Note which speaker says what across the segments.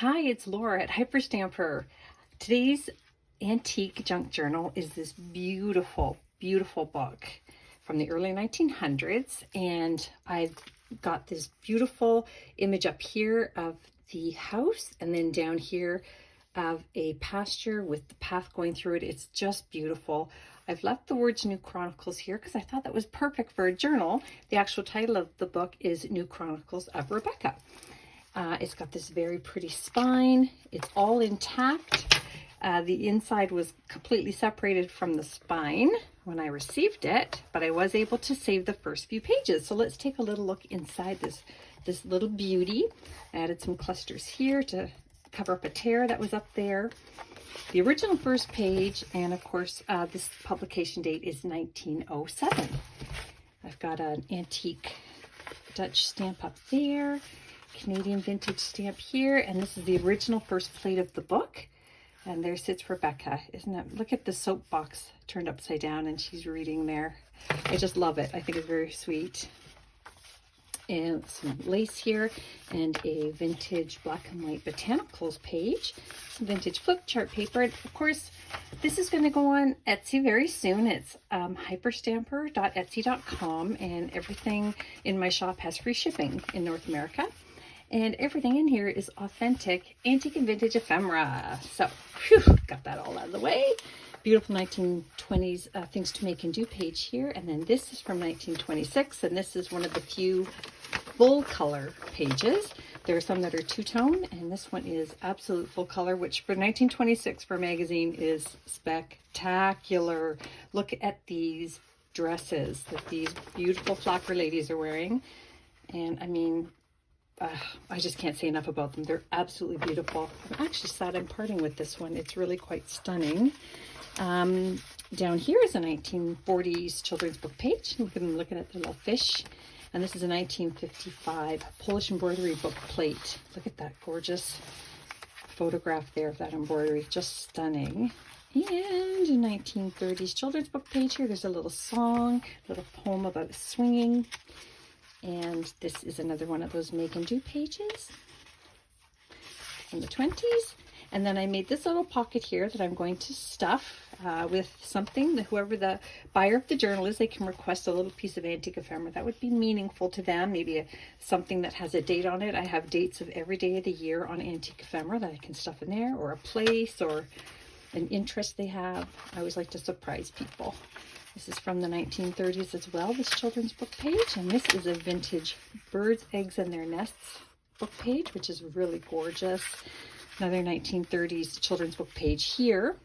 Speaker 1: Hi, it's Laura at Hyperstamper. Today's antique junk journal is this beautiful, beautiful book from the early 1900s. And I've got this beautiful image up here of the house, and then down here of a pasture with the path going through it. It's just beautiful. I've left the words New Chronicles here because I thought that was perfect for a journal. The actual title of the book is New Chronicles of Rebecca. It's got this very pretty spine. It's all intact. The inside was completely separated from the spine when I received it, but I was able to save the first few pages. So let's take a little look inside this little beauty. I added some clusters here to cover up a tear that was up there. The original first page, and of course, this publication date is 1907. I've got an antique Dutch stamp up there. Canadian vintage stamp here, and this is the original first plate of the book. And there sits Rebecca. Isn't it? Look at the soapbox turned upside down and she's reading there. I just love it. I think it's very sweet. And some lace here, and a vintage black and white botanicals page, some vintage flip chart paper, and of course this is going to go on Etsy very soon. It's hyperstamper.etsy.com, and everything in my shop has free shipping in North America. And everything in here is authentic antique and vintage ephemera. So, got that all out of the way. Beautiful 1920s things to make and do page here. And then this is from 1926, and this is one of the few full color pages. There are some that are two-tone, and this one is absolute full color, which for 1926 for a magazine is spectacular. Look at these dresses that these beautiful flapper ladies are wearing. And I mean, I just can't say enough about them. They're absolutely beautiful. I'm actually sad I'm parting with this one. It's really quite stunning. Down here is a 1940s children's book page. Look at them looking at the little fish. And this is a 1955 Polish embroidery book plate. Look at that gorgeous photograph there of that embroidery. Just stunning. And a 1930s children's book page here. There's a little song, a little poem about swinging. And this is another one of those make and do pages from the 20s. And then I made this little pocket here that I'm going to stuff with something that whoever the buyer of the journal is, they can request a little piece of antique ephemera that would be meaningful to them. Maybe something that has a date on it. I have dates of every day of the year on antique ephemera that I can stuff in there, or a place or an interest they have. I always like to surprise people. This is from the 1930s as well, this children's book page. And this is a vintage birds, eggs, and their nests book page, which is really gorgeous. Another 1930s children's book page here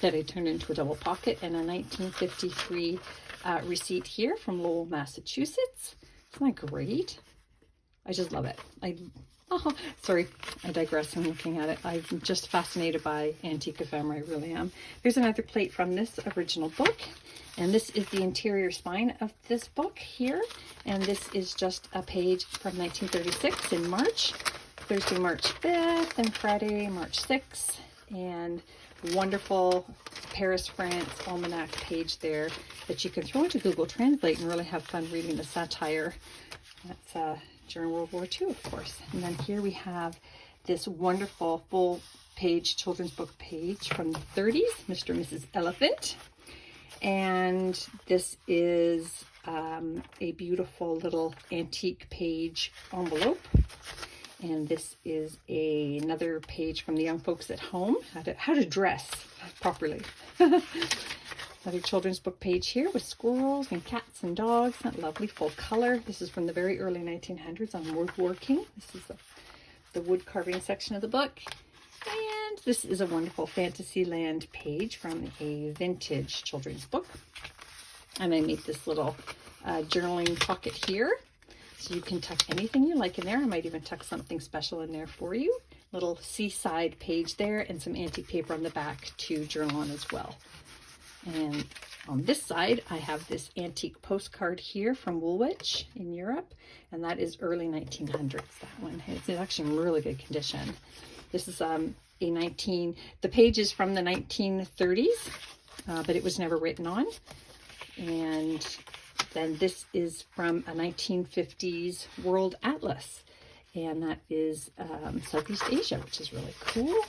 Speaker 1: that I turned into a double pocket, and a 1953 receipt here from Lowell, Massachusetts. Isn't that great? I just love it. Sorry, I digress. I'm looking at it. I'm just fascinated by antique ephemera. I really am. There's another plate from this original book, and this is the interior spine of this book here. And this is just a page from 1936 in March, Thursday, March 5th, and Friday, March 6th. And wonderful Paris, France almanac page there that you can throw into Google Translate and really have fun reading the satire. That's during World War II, of course. And then here we have this wonderful full page children's book page from the 30s, Mr. and Mrs. Elephant. And this is a beautiful little antique page envelope. And this is another page from the young folks at home, how to dress properly. Another children's book page here with squirrels and cats and dogs. That lovely full color. This is from the very early 1900s on woodworking. This is the wood carving section of the book. And this is a wonderful Fantasyland page from a vintage children's book. And I made this little journaling pocket here. So you can tuck anything you like in there. I might even tuck something special in there for you. Little seaside page there, and some antique paper on the back to journal on as well. And on this side, I have this antique postcard here from Woolwich in Europe, and that is early 1900s, that one. It's actually in really good condition. This is the page is from the 1930s, but it was never written on. And then this is from a 1950s World Atlas. And that is Southeast Asia, which is really cool.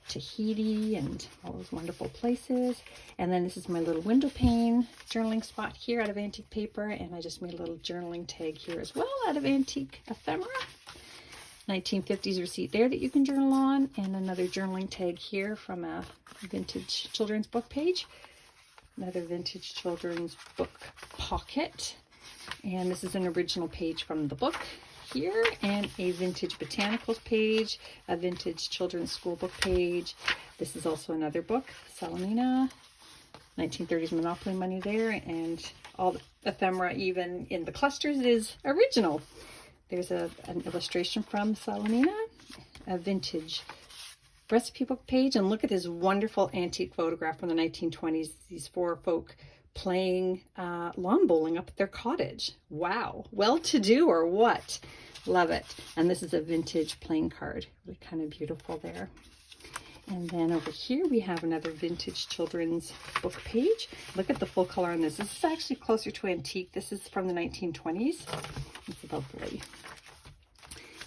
Speaker 1: Tahiti and all those wonderful places. And then this is my little window pane journaling spot here out of antique paper. And I just made a little journaling tag here as well out of antique ephemera. 1950s receipt there that you can journal on. And another journaling tag here from a vintage children's book page. Another vintage children's book pocket. And this is an original page from the book here, and a vintage botanicals page, a vintage children's school book page. This is also another book, Salamina, 1930s Monopoly money there, and all the ephemera, even in the clusters, is original. There's an illustration from Salamina, a vintage recipe book page, and look at this wonderful antique photograph from the 1920s. These four folk playing lawn bowling up at their cottage. Wow, well-to-do or what? Love it. And this is a vintage playing card. Really kind of beautiful there. And then over here we have another vintage children's book page. Look at the full color on this. This is actually closer to antique. This is from the 1920s. It's lovely.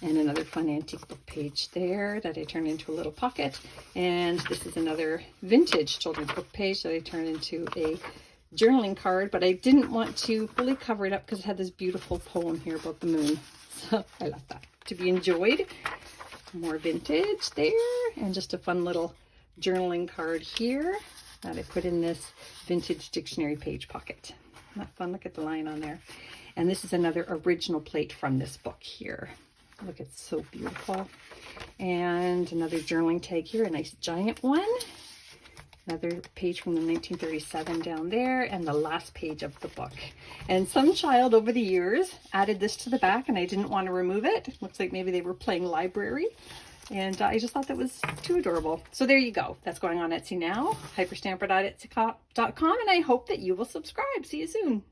Speaker 1: And another fun antique book page there that I turned into a little pocket. And this is another vintage children's book page that I turned into a journaling card, but I didn't want to fully cover it up because it had this beautiful poem here about the moon. So I left that to be enjoyed. More vintage there, and just a fun little journaling card here that I put in this vintage dictionary page pocket. Not fun? Look at the line on there. And this is another original plate from this book here. Look, it's so beautiful. And another journaling tag here, a nice giant one. Another page from the 1937 down there, and the last page of the book. And some child over the years added this to the back, and I didn't want to remove it. Looks like maybe they were playing library, and I just thought that was too adorable. So there you go. That's going on Etsy now, hyperstamper.etsy.com, and I hope that you will subscribe. See you soon.